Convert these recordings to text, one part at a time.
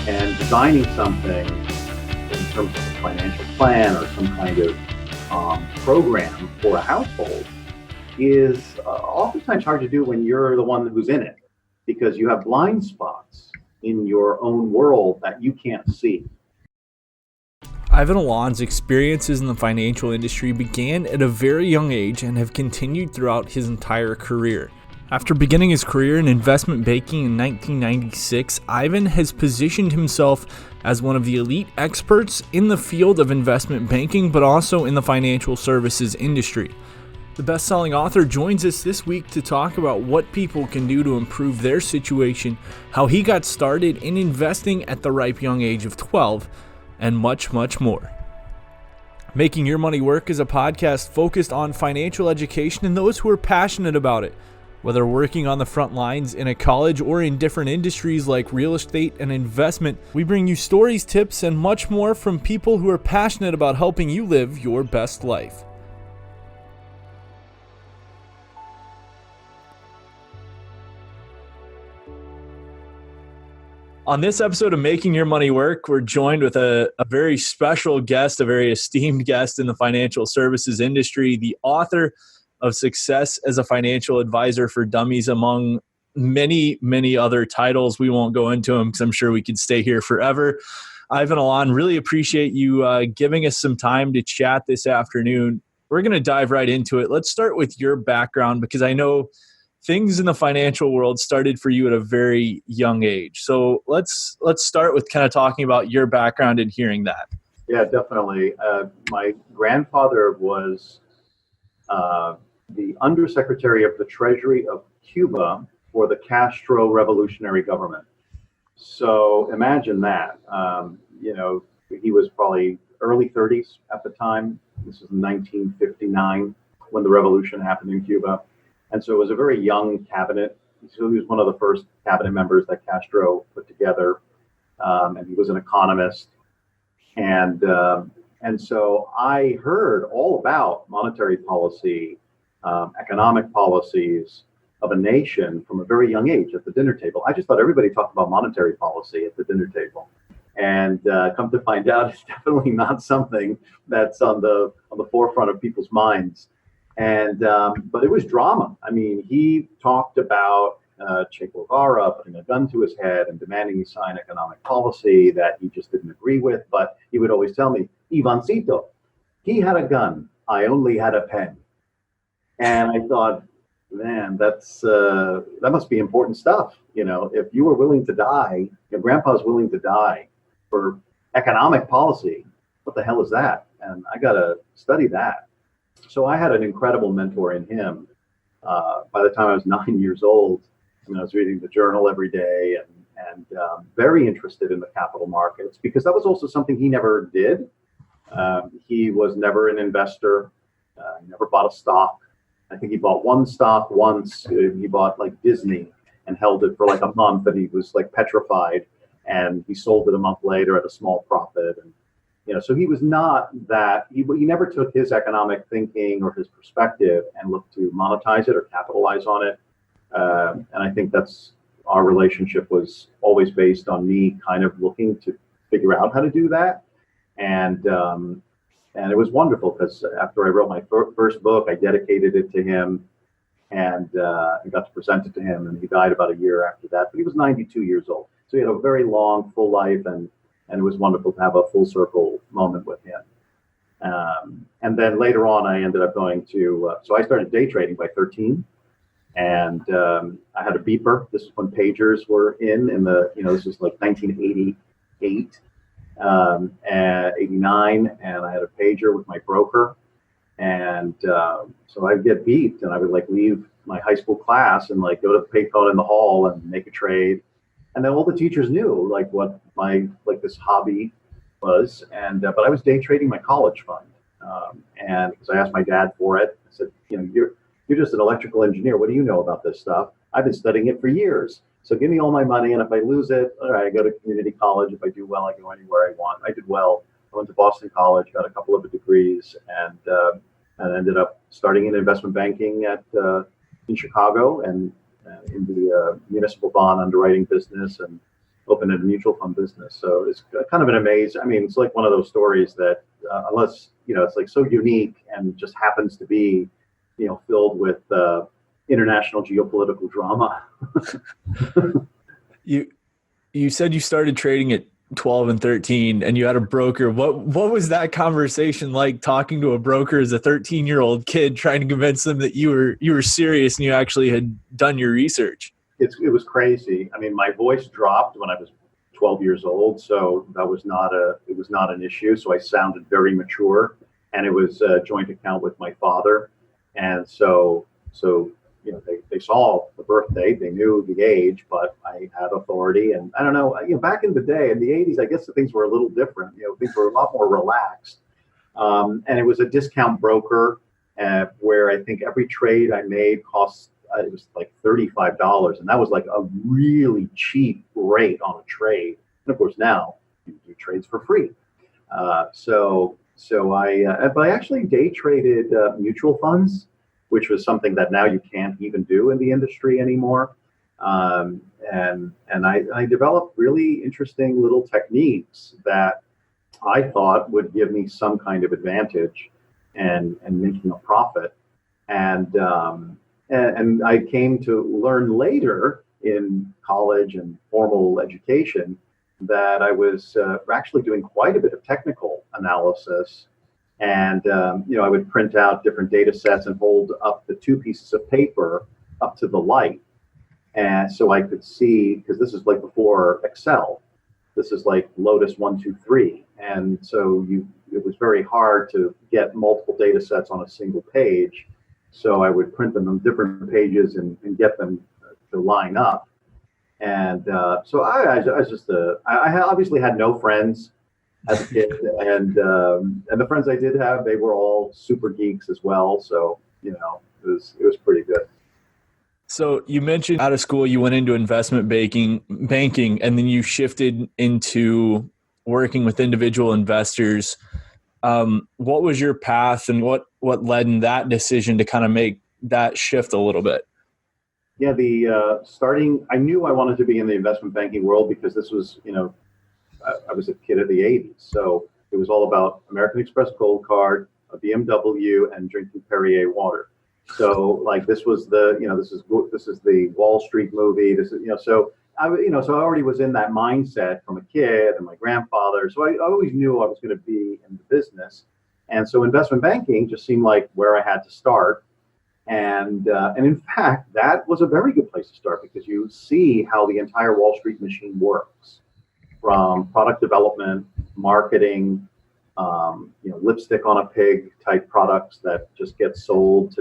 And designing something in terms of a financial plan or some kind of program for a household is oftentimes hard to do when you're the one who's in it, because you have blind spots in your own world that you can't see. Ivan Illan's experiences in the financial industry began at a very young age and have continued throughout his entire career. After beginning his career in investment banking in 1996, Ivan has positioned himself as one of the elite experts in the field of investment banking, but also in the financial services industry. The best-selling author joins us this week to talk about what people can do to improve their situation, how he got started in investing at the ripe young age of 12, and much, much more. Making Your Money Work is a podcast focused on financial education and those who are passionate about it. Whether working on the front lines in a college or in different industries like real estate and investment, we bring you stories, tips, and much more from people who are passionate about helping you live your best life. On this episode of Making Your Money Work, we're joined with a very special guest, a very esteemed guest in the financial services industry, the author of Success as a Financial Advisor for Dummies, among many, many other titles. We won't go into them because I'm sure we could stay here forever. Ivan Illan, really appreciate you giving us some time to chat this afternoon. We're going to dive right into it. Let's start with your background, because I know things in the financial world started for you at a very young age. So let's start with kind of talking about your background and hearing that. Yeah, definitely. My grandfather was the Undersecretary of the Treasury of Cuba for the Castro Revolutionary Government. So imagine that. He was probably early 30s at the time. This was in 1959 when the revolution happened in Cuba. And so it was a very young cabinet. So he was one of the first cabinet members that Castro put together. And he was an economist. And so I heard all about monetary policy, economic policies of a nation from a very young age at the dinner table. I just thought everybody talked about monetary policy at the dinner table. And come to find out, it's definitely not something that's on the forefront of people's minds. And but it was drama. I mean, he talked about Che Guevara putting a gun to his head and demanding he sign economic policy that he just didn't agree with. But he would always tell me, Ivancito, he had a gun, I only had a pen. And I thought, man, that must be important stuff. If you were willing to die, your grandpa's willing to die for economic policy, what the hell is that? And I got to study that. So I had an incredible mentor in him. By the time I was 9 years old, I was reading the journal every day and very interested in the capital markets, because that was also something he never did. He was never an investor. He never bought a stock. I think he bought one stock once. He bought like Disney and held it for like a month, and he was like petrified, and he sold it a month later at a small profit. And so he was not that, he never took his economic thinking or his perspective and looked to monetize it or capitalize on it. And I think that's, our relationship was always based on me kind of looking to figure out how to do that. And it was wonderful, because after I wrote my first book, I dedicated it to him, and I got to present it to him, and he died about a year after that. But he was 92 years old. So he had a very long, full life, and it was wonderful to have a full circle moment with him. And then later on, I ended up going to, so I started day trading by 13. And I had a beeper. This is when pagers were in the, this was like 1988, and 89. And I had a pager with my broker. And so I'd get beeped, and I would like leave my high school class and like go to the payphone in the hall and make a trade. And then all the teachers knew like what my this hobby was, and but I was day trading my college fund, and because I asked my dad for it, I said, you're just an electrical engineer. What do you know about this stuff? I've been studying it for years. So give me all my money, and if I lose it, all right, I go to community college. If I do well, I go anywhere I want. I did well. I went to Boston College, got a couple of degrees, and ended up starting in investment banking in Chicago, and in the municipal bond underwriting business, and opened a mutual fund business. So it's kind of an amazing. I mean, it's like one of those stories that unless it's like so unique and just happens to be filled with international geopolitical drama. You said you started trading at 12 and 13 and you had a broker. What was that conversation like, talking to a broker as a 13-year-old kid, trying to convince them that you were serious and you actually had done your research? It was crazy. I mean, my voice dropped when I was 12 years old, so it was not an issue. So I sounded very mature, and it was a joint account with my father. And so they saw the birthday, they knew the age, but I had authority. And I don't know, back in the day, in the 80s, I guess things were a little different. Things were a lot more relaxed. And it was a discount broker where I think every trade I made cost, it was like $35. And that was like a really cheap rate on a trade. And of course, now you do trades for free. But I actually day traded mutual funds, which was something that now you can't even do in the industry anymore. And I developed really interesting little techniques that I thought would give me some kind of advantage and making a profit. And I came to learn later in college and formal education that I was actually doing quite a bit of technical analysis. And, I would print out different data sets and hold up the two pieces of paper up to the light. And so I could see, because this is like before Excel, this is like Lotus 1, 2, 3. And so it was very hard to get multiple data sets on a single page. So I would print them on different pages and get them to line up. And so I obviously had no friends as a kid, and the friends I did have, they were all super geeks as well. So it was pretty good. So you mentioned out of school you went into investment banking, and then you shifted into working with individual investors. What was your path, and what led in that decision to kind of make that shift a little bit? Yeah, I knew I wanted to be in the investment banking world because this was, I was a kid of the 80s. So it was all about American Express Gold Card, a BMW, and drinking Perrier water. So like this was this is the Wall Street movie. This is, so I already was in that mindset from a kid and my grandfather. So I always knew I was going to be in the business. And so investment banking just seemed like where I had to start. And in fact, that was a very good place to start because you see how the entire Wall Street machine works, from product development, marketing, lipstick on a pig type products that just get sold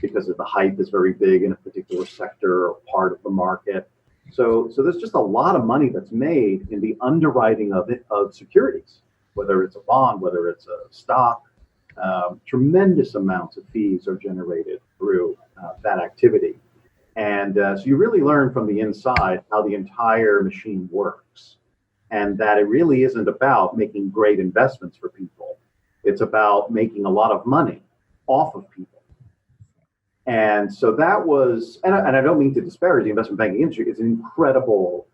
because of the hype is very big in a particular sector or part of the market. So there's just a lot of money that's made in the underwriting of securities, whether it's a bond, whether it's a stock. Tremendous amounts of fees are generated through that activity. And so you really learn from the inside how the entire machine works, and that it really isn't about making great investments for people. It's about making a lot of money off of people. And so that was, and I don't mean to disparage the investment banking industry, it's an incredible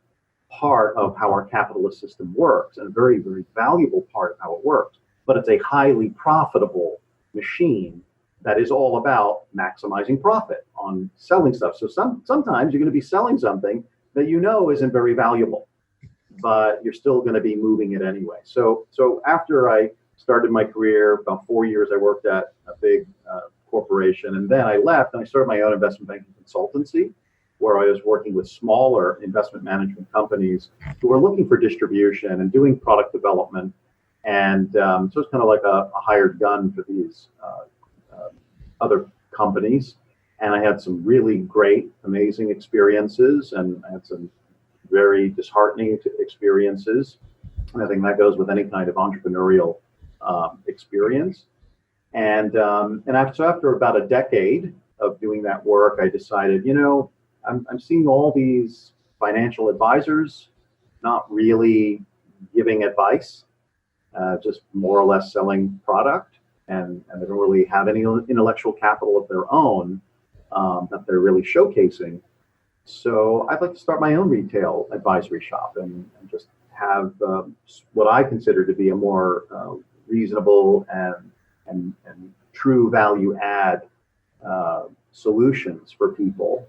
part of how our capitalist system works and a very, very valuable part of how it works. But it's a highly profitable machine that is all about maximizing profit on selling stuff. So sometimes you're going to be selling something that isn't very valuable, but you're still going to be moving it anyway. So after I started my career, about 4 years, I worked at a big corporation, and then I left and I started my own investment banking consultancy, where I was working with smaller investment management companies who were looking for distribution and doing product development. And so it's kind of like a hired gun for these other companies. And I had some really great, amazing experiences, and I had some very disheartening experiences. And I think that goes with any kind of entrepreneurial experience. And after about a decade of doing that work, I decided, I'm seeing all these financial advisors not really giving advice, just more or less selling product, and they don't really have any intellectual capital of their own that they're really showcasing. So I'd like to start my own retail advisory shop and just have what I consider to be a more reasonable and true value add solutions for people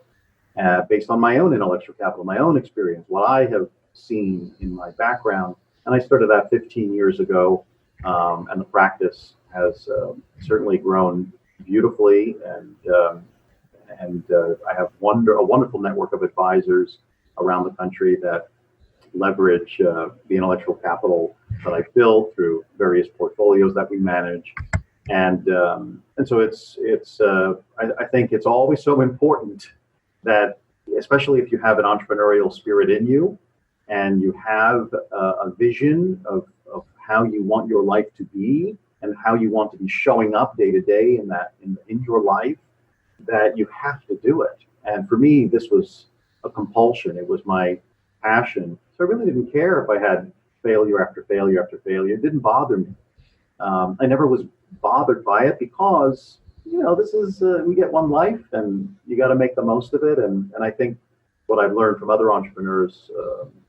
based on my own intellectual capital, my own experience, what I have seen in my background. And I started that 15 years ago, and the practice has certainly grown beautifully. And I have a wonderful network of advisors around the country that leverage the intellectual capital that I've built through various portfolios that we manage. And so I think it's always so important that, especially if you have an entrepreneurial spirit in you and you have a vision of how you want your life to be and how you want to be showing up day to day in your life, that you have to do it. And for me, this was a compulsion. It was my passion. So I really didn't care if I had failure after failure after failure. It didn't bother me. I never was bothered by it because, this is, we get one life and you got to make the most of it. And I think what I've learned from other entrepreneurs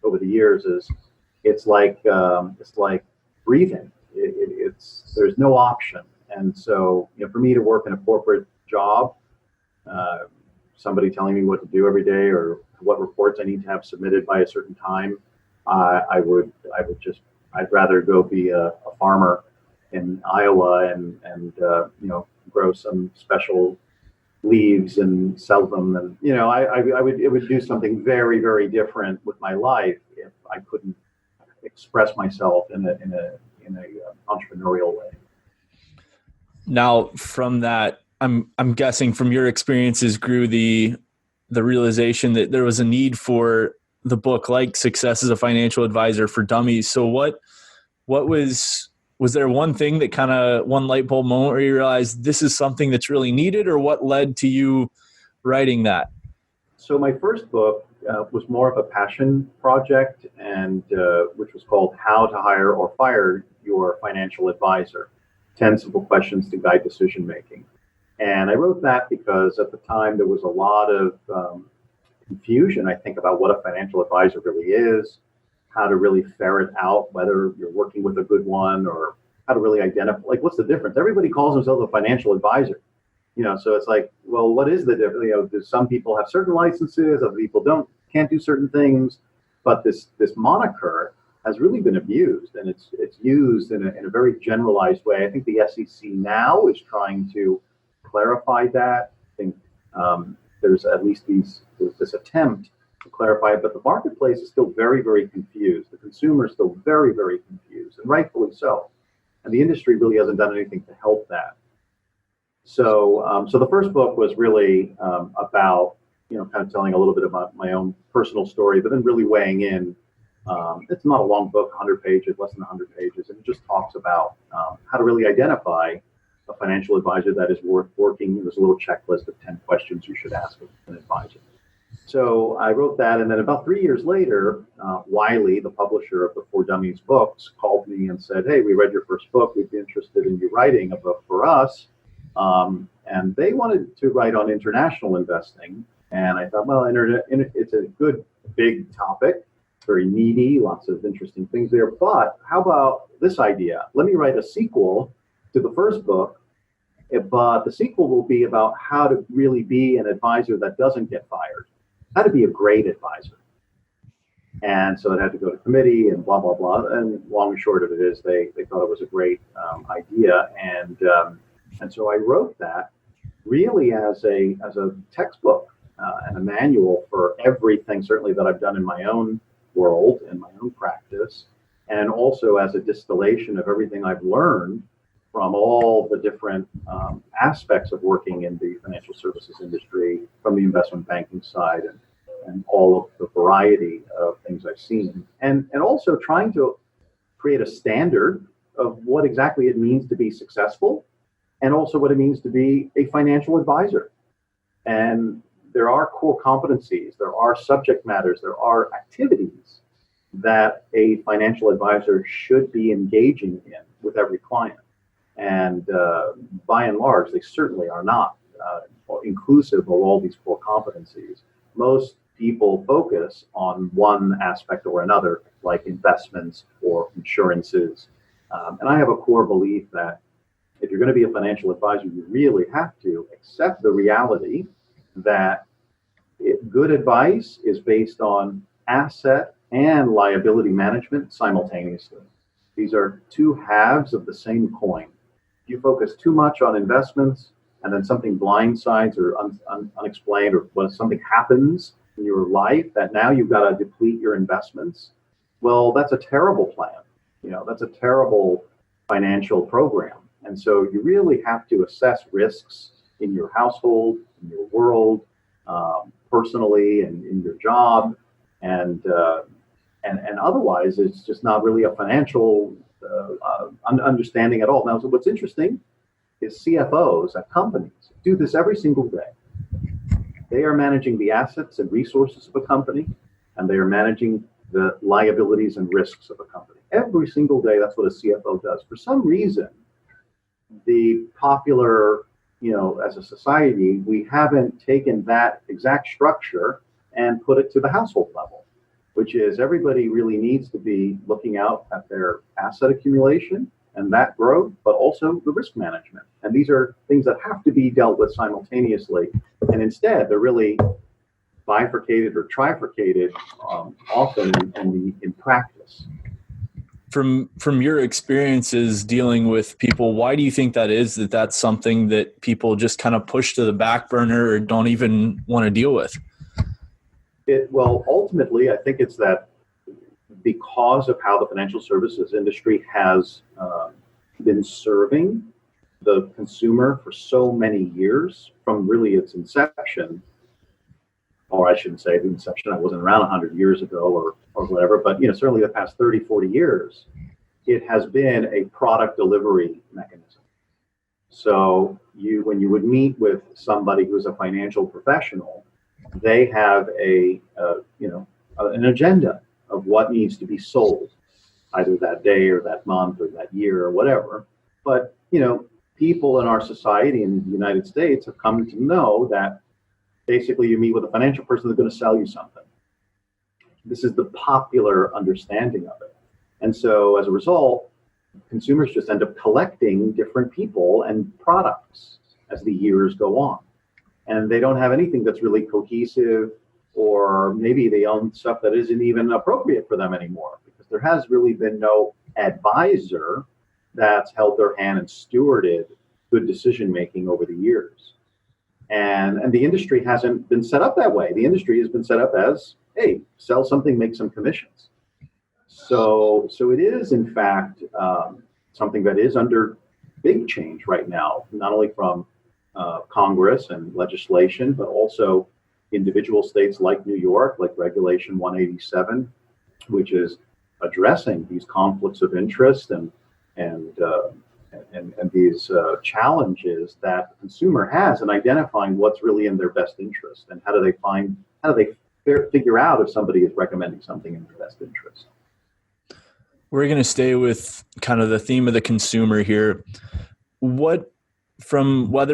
over the years is it's like breathing. There's no option. And so, for me to work in a corporate job, somebody telling me what to do every day or what reports I need to have submitted by a certain time, I'd rather go be a farmer in Iowa and grow some special leaves and sell them. And it would do something very, very different with my life if I couldn't express myself in a entrepreneurial way. Now, from that, I'm guessing from your experiences grew the realization that there was a need for the book like Success as a Financial Advisor for Dummies. So what was there one thing that one light bulb moment where you realized this is something that's really needed, or what led to you writing that? So my first book was more of a passion project, and which was called How to Hire or Fire Your Financial Advisor, 10 Simple Questions to Guide Decision Making. And I wrote that because at the time there was a lot of confusion, I think, about what a financial advisor really is, how to really ferret out whether you're working with a good one, or how to really identify, what's the difference? Everybody calls themselves a financial advisor. So it's like, well, what is the difference? Do some people have certain licenses, other people can't do certain things, but this moniker has really been abused, and it's used in a very generalized way. I think the SEC now is trying to clarify that. I think there's at least this attempt to clarify it, but the marketplace is still very, very confused. The consumer is still very, very confused, and rightfully so. And the industry really hasn't done anything to help that. So the first book was really about, kind of telling a little bit about my own personal story, but then really weighing in. It's not a long book, 100 pages, less than 100 pages, and it just talks about how to really identify a financial advisor that is worth working. There's a little checklist of 10 questions you should ask an advisor. So I wrote that, and then about 3 years later, Wiley, the publisher of the For Dummies books, called me and said, "Hey, we read your first book. We'd be interested in you writing a book for us." And they wanted to write on international investing. And I thought, well, it's a good, big topic, very meaty, lots of interesting things there. But how about this idea? Let me write a sequel to the first book, but the sequel will be about how to really be an advisor that doesn't get fired, how to be a great advisor. And so it had to go to committee and blah, blah, blah. And long and short of it is they thought it was a great idea. And so I wrote that really as a textbook and a manual for everything, certainly that I've done in my own world and my own practice, and also as a distillation of everything I've learned from all the different aspects of working in the financial services industry, from the investment banking side and all of the variety of things I've seen. And also trying to create a standard of what exactly it means to be successful, and also what it means to be a financial advisor. And there are core competencies, there are subject matters, there are activities that a financial advisor should be engaging in with every client. And by and large, they certainly are not inclusive of all these core competencies. Most people focus on one aspect or another, like investments or insurances. And I have a core belief that if you're going to be a financial advisor, you really have to accept the reality that good advice is based on asset and liability management simultaneously. These are two halves of the same coin. If you focus too much on investments and then something blindsides or unexplained, or when something happens in your life that now you've got to deplete your investments, well, that's a terrible plan. That's a terrible financial program. And so you really have to assess risks in your household, in your world, personally, and in your job, and otherwise, it's just not really a financial understanding at all. Now, so what's interesting is CFOs at companies do this every single day. They are managing the assets and resources of a company, and they are managing the liabilities and risks of a company. Every single day, that's what a CFO does. For some reason, the popular, as a society, we haven't taken that exact structure and put it to the household level, which is everybody really needs to be looking out at their asset accumulation and that growth, but also the risk management. And these are things that have to be dealt with simultaneously. And instead, they're really bifurcated or trifurcated often in practice. From your experiences dealing with people, why do you think that is, that's something that people just kind of push to the back burner or don't even want to deal with? Well, ultimately, I think it's that because of how the financial services industry has been serving the consumer for so many years, from really its inception, or I shouldn't say the inception, I wasn't around 100 years ago or whatever, but certainly the past 30, 40 years, it has been a product delivery mechanism. So when you would meet with somebody who's a financial professional, they have an agenda of what needs to be sold, either that day or that month or that year or whatever. But people in our society in the United States have come to know that basically you meet with a financial person that's going to sell you something. This is the popular understanding of it. And so as a result, consumers just end up collecting different people and products as the years go on. And they don't have anything that's really cohesive, or maybe they own stuff that isn't even appropriate for them anymore, because there has really been no advisor that's held their hand and stewarded good decision-making over the years. And the industry hasn't been set up that way. The industry has been set up as, hey, sell something, make some commissions. So it is, in fact, something that is under big change right now, not only from Congress and legislation, but also individual states like New York, like Regulation 187, which is addressing these conflicts of interest and these challenges that the consumer has in identifying what's really in their best interest, and how do they figure out if somebody is recommending something in their best interest. We're going to stay with kind of the theme of the consumer here. Whether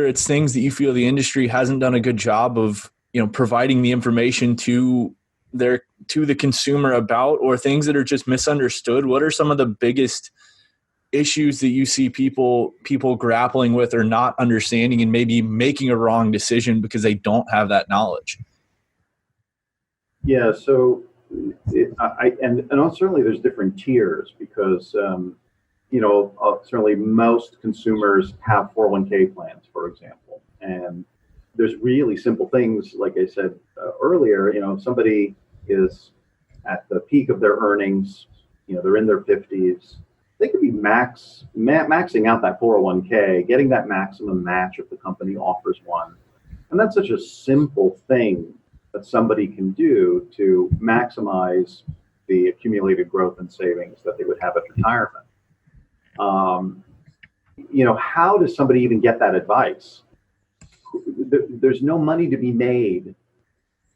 it's things that you feel the industry hasn't done a good job of, providing the information to the consumer about, or things that are just misunderstood, what are some of the biggest issues that you see people grappling with or not understanding and maybe making a wrong decision because they don't have that knowledge? Yeah, so certainly there's different tiers, because certainly most consumers have 401k plans, for example, and there's really simple things, like I said earlier. If somebody is at the peak of their earnings, they're in their 50s, they could be maxing out that 401k, getting that maximum match if the company offers one. And that's such a simple thing that somebody can do to maximize the accumulated growth and savings that they would have at retirement. How does somebody even get that advice? There's no money to be made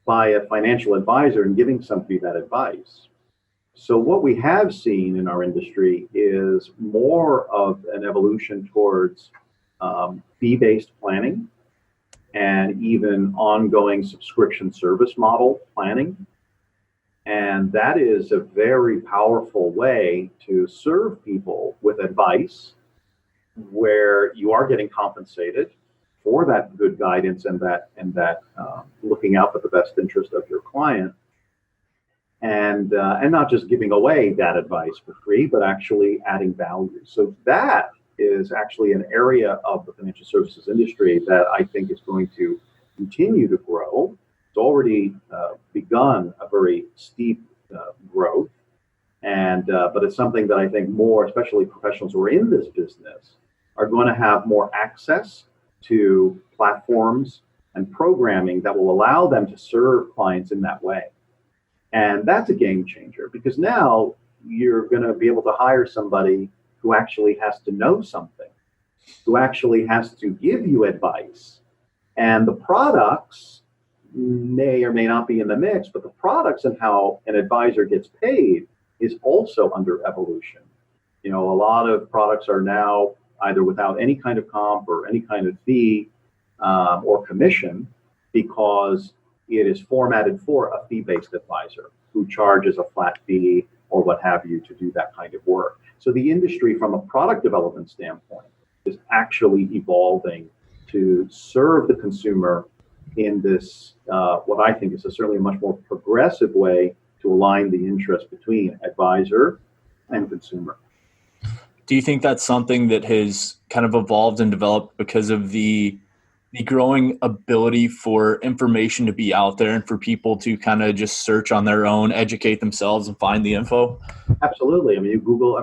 by a financial advisor in giving somebody that advice. So what we have seen in our industry is more of an evolution towards fee-based planning, and even ongoing subscription service model planning. And that is a very powerful way to serve people with advice where you are getting compensated for that good guidance and that looking out for the best interest of your client, and not just giving away that advice for free, but actually adding value. So that is actually an area of the financial services industry that I think is going to continue to grow. It's already begun a very steep growth, and but it's something that I think more, especially professionals who are in this business, are going to have more access to platforms and programming that will allow them to serve clients in that way. And that's a game changer, because now you're going to be able to hire somebody who actually has to know something, who actually has to give you advice. And the products may or may not be in the mix, but the products and how an advisor gets paid is also under evolution. You know, a lot of products are now either without any kind of comp or any kind of fee or commission, because it is formatted for a fee-based advisor who charges a flat fee or what have you to do that kind of work. So the industry, from a product development standpoint, is actually evolving to serve the consumer in this, what I think is certainly a much more progressive way to align the interest between advisor and consumer. Do you think that's something that has kind of evolved and developed because of the growing ability for information to be out there and for people to kind of just search on their own, educate themselves, and find the info? Absolutely. I mean, we Google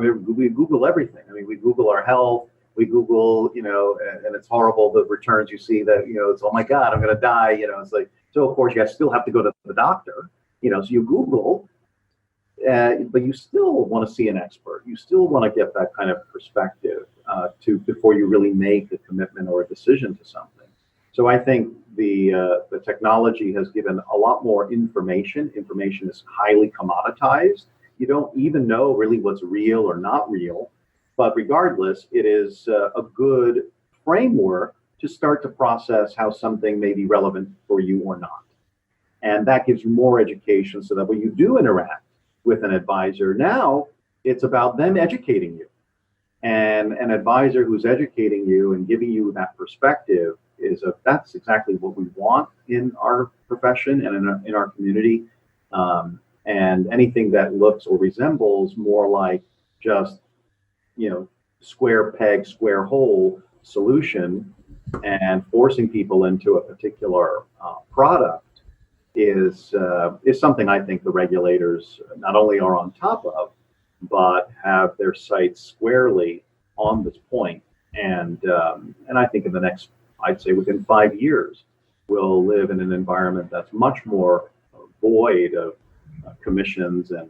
everything. I mean, we Google our health. We Google, and it's horrible, the returns you see that, it's, oh my God, I'm going to die. It's like, so of course you still have to go to the doctor, so you Google, but you still want to see an expert. You still want to get that kind of perspective before you really make a commitment or a decision to something. So I think the technology has given a lot more information. Information is highly commoditized. You don't even know really what's real or not real. But regardless, it is a good framework to start to process how something may be relevant for you or not. And that gives you more education, so that when you do interact with an advisor, now it's about them educating you. And an advisor who's educating you and giving you that perspective that's exactly what we want in our profession and in our community. And anything that looks or resembles more like just, square peg, square hole solution and forcing people into a particular product is something I think the regulators not only are on top of, but have their sights squarely on this point. And I think in the next, I'd say within 5 years, we'll live in an environment that's much more void of commissions and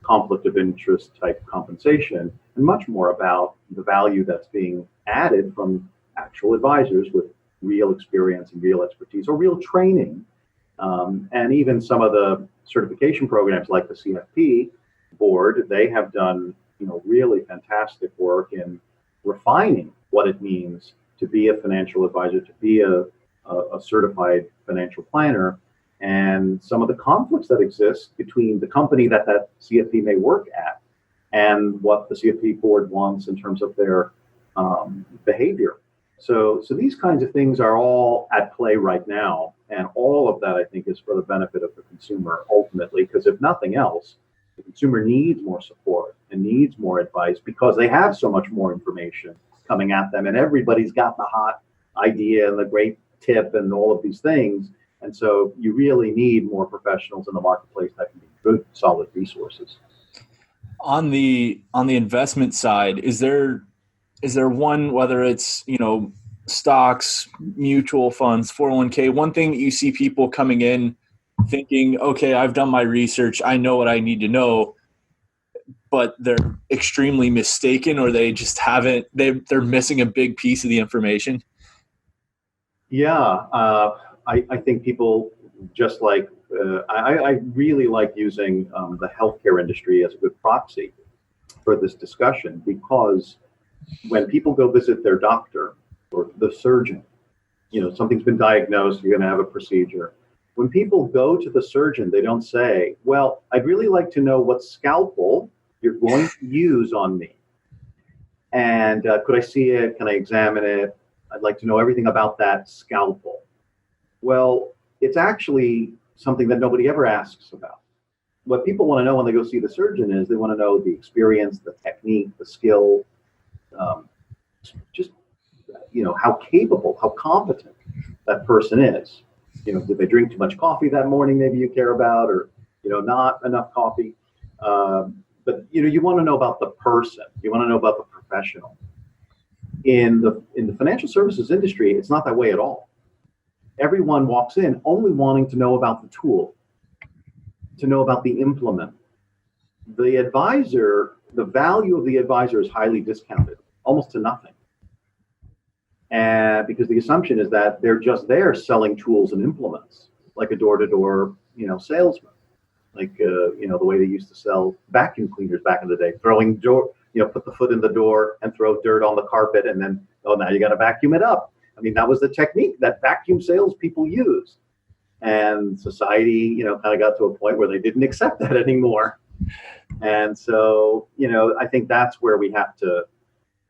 conflict of interest type compensation, and much more about the value that's being added from actual advisors with real experience and real expertise or real training. And even some of the certification programs like the CFP board, they have done really fantastic work in refining what it means to be a financial advisor, to be a certified financial planner, and some of the conflicts that exist between the company that CFP may work at and what the CFP board wants in terms of their behavior. So these kinds of things are all at play right now, and all of that I think is for the benefit of the consumer ultimately, because if nothing else, the consumer needs more support and needs more advice because they have so much more information coming at them, and everybody's got the hot idea and the great tip and all of these things. And so you really need more professionals in the marketplace that can be good, solid resources. On the investment side, is there one, whether it's, stocks, mutual funds, 401k, one thing that you see people coming in thinking, okay, I've done my research, I know what I need to know, but they're extremely mistaken, or they just haven't, they're missing a big piece of the information? Yeah, I think people just like, I really like using the healthcare industry as a good proxy for this discussion, because when people go visit their doctor or the surgeon, Something's been diagnosed, you're going to have a procedure. When people go to the surgeon, they don't say, well, I'd really like to know what scalpel you're going to use on me. And could I see it? Can I examine it? I'd like to know everything about that scalpel. Well, it's actually something that nobody ever asks about. What people want to know when they go see the surgeon is they want to know the experience, the technique, the skill, just how capable, how competent that person is. Did they drink too much coffee that morning? Maybe you care about, or not enough coffee. But you want to know about the person. You want to know about the professional. In the financial services industry, it's not that way at all. Everyone walks in only wanting to know about the tool, to know about the implement. The advisor, the value of the advisor is highly discounted, almost to nothing. And because the assumption is that they're just there selling tools and implements, like a door-to-door, salesman, like the way they used to sell vacuum cleaners back in the day, throwing door, put the foot in the door and throw dirt on the carpet, and then now you got to vacuum it up. I mean, that was the technique that vacuum salespeople used, and society, kind of got to a point where they didn't accept that anymore. And so, I think that's where we have to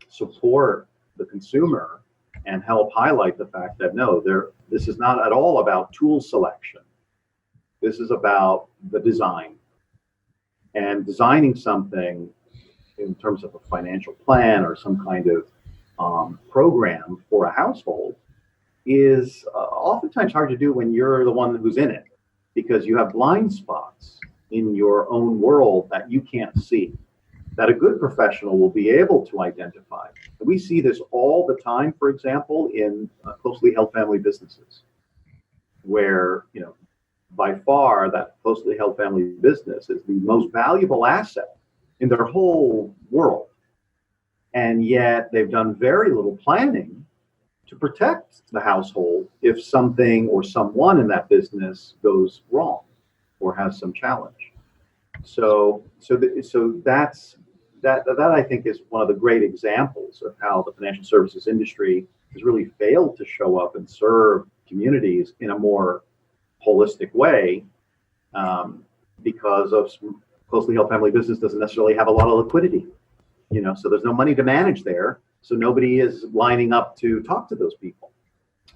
support the consumer and help highlight the fact that this is not at all about tool selection. This is about the design, and designing something in terms of a financial plan or some kind of program for a household is oftentimes hard to do when you're the one who's in it, because you have blind spots in your own world that you can't see, that a good professional will be able to identify. And we see this all the time, for example, in closely held family businesses, where, by far that closely held family business is the most valuable asset in their whole world. And yet they've done very little planning to protect the household if something or someone in that business goes wrong or has some challenge. So that's that I think is one of the great examples of how the financial services industry has really failed to show up and serve communities in a more holistic way, because of closely held family business doesn't necessarily have a lot of liquidity, so there's no money to manage there. So nobody is lining up to talk to those people.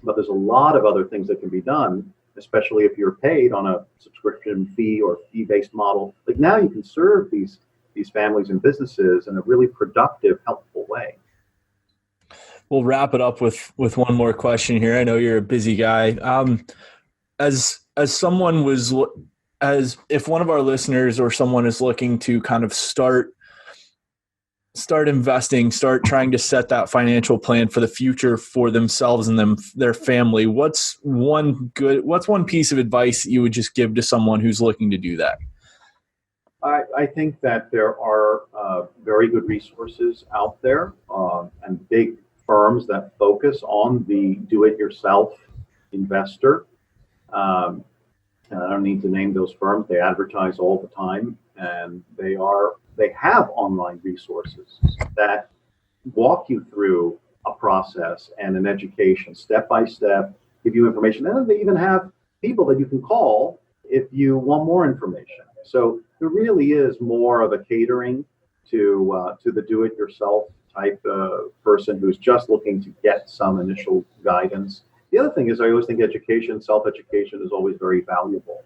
But there's a lot of other things that can be done, especially if you're paid on a subscription fee or fee-based model. Like now you can serve these families and businesses in a really productive, helpful way. We'll wrap it up with one more question here. I know you're a busy guy. As someone if one of our listeners or someone is looking to kind of start investing, start trying to set that financial plan for the future for themselves and their family, what's one piece of advice that you would just give to someone who's looking to do that? I think that there are very good resources out there, and big firms that focus on the do-it-yourself investor. And I don't need to name those firms. They advertise all the time, and they have online resources that walk you through a process and an education step by step, give you information. And they even have people that you can call if you want more information. So there really is more of a catering to the do-it-yourself type person who's just looking to get some initial guidance. The other thing is, I always think education, self-education is always very valuable.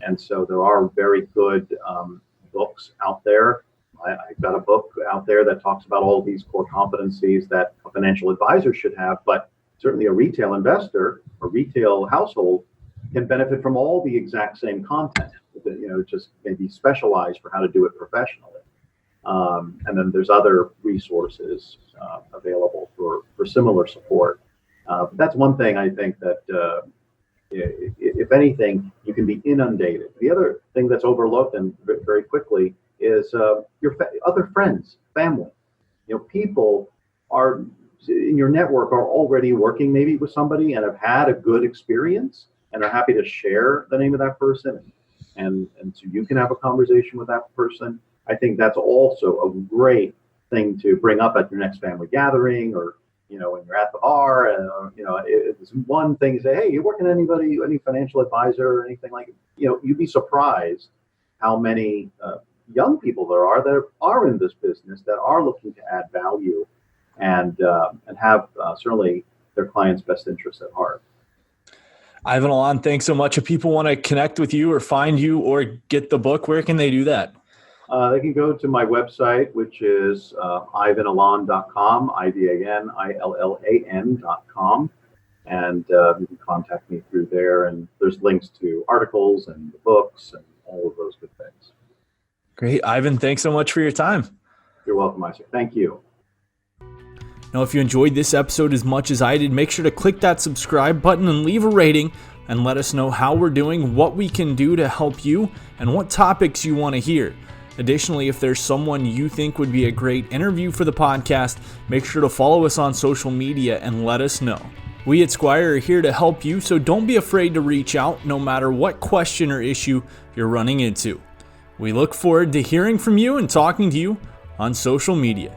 And so there are very good books out there. I've got a book out there that talks about all these core competencies that a financial advisor should have, but certainly a retail investor, a retail household can benefit from all the exact same content, just maybe specialized for how to do it professionally. And then there's other resources available for similar support. But that's one thing I think that, if anything, you can be inundated. The other thing that's overlooked and very quickly is your other friends, family. People are in your network are already working maybe with somebody and have had a good experience and are happy to share the name of that person, and so you can have a conversation with that person. I think that's also a great thing to bring up at your next family gathering, or when you're at the bar, and it's one thing to say, hey, you working any financial advisor or anything like it? You'd be surprised how many young people there are that are in this business that are looking to add value and have certainly their clients' best interests at heart. Ivan, Illan, thanks so much. If people want to connect with you or find you or get the book, where can they do that? They can go to my website, which is ivanillan.com, IVANILLAN.com, and you can contact me through there. And there's links to articles and the books and all of those good things. Great. Ivan, thanks so much for your time. You're welcome, Isaac. Thank you. Now, if you enjoyed this episode as much as I did, make sure to click that subscribe button and leave a rating and let us know how we're doing, what we can do to help you, and what topics you want to hear. Additionally, if there's someone you think would be a great interview for the podcast, make sure to follow us on social media and let us know. We at Squire are here to help you, so don't be afraid to reach out no matter what question or issue you're running into. We look forward to hearing from you and talking to you on social media.